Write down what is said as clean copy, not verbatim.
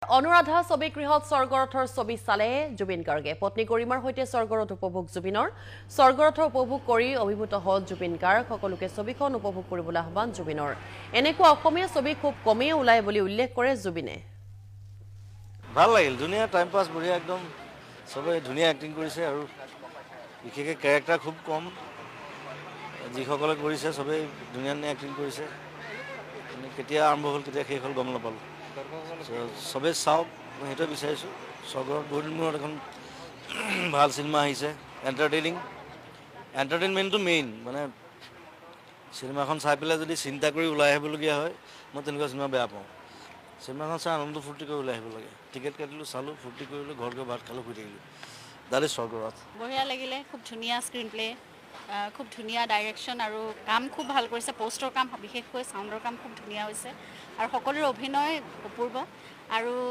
অনুৰাধা ছবি গৃহত স্বৰ্গৰথৰ ছবি চালে জুবিন গাৰ্গে পত্নী গৰিমাৰ সৈতে স্বৰ্গৰথ উপভোগ জুবিনৰ স্বৰ্গৰথ উপভোগ কৰি অভিভূত হল জুবিন গাৰ্গ সকলোকে ছবিখন উপভোগ কৰিবলৈ আহ্বান জুবিনৰ এনেকুৱা অসমীয়া ছবি খুব কমেই ওলাই বুলি উল্লেখ কৰে জুবিনে ভাল লাগিল ধুনীয়া টাইম পাছ বঢ়িয়া একদম সবে ধুনীয়া এক্টিং কৰিছে আৰু বিশেষকৈ কেৰেক্টাৰ খুব কম যিসকলে কৰিছে সবেই ধুনীয়া ধুনীয়া এক্টিং কৰিছে কেতিয়া আৰম্ভ হ'ল কেতিয়া শেষ হ'ল গম নাপালোঁ সবে চাওক মই সেইটোৱে বিচাৰিছোঁ স্বৰ্গৰথ বহুত দিন মূৰত এখন ভাল চিনেমা আহিছে এণ্টাৰটেইনমেণ্টটো মেইন মানে চিনেমাখন চাই পেলাই যদি চিন্তা কৰি ওলাই আহিবলগীয়া হয় মই তেনেকুৱা চিনেমা বেয়া পাওঁ চিনেমাখন চাই আনন্দ ফূৰ্তি কৰি ওলাই আহিব লাগে টিকেট কাটিলোঁ চালোঁ ফূৰ্তি কৰিলোঁ ঘৰত গৈ ভাত খালোঁ শুই থাকিলোঁ দ্যাট ইজ স্বৰ্গৰথ বঢ়িয়া লাগিলে খুব ধুনীয়া স্ক্ৰীন প্লে খুব ধুনীয়া ডাইৰেকশ্যন আৰু কাম খুব ভাল কৰিছে পোষ্টৰ কাম বিশেষকৈ চাউণ্ডৰ কাম খুব ধুনীয়া হৈছে আৰু সকলোৰে অভিনয় অপূৰ্ব আৰু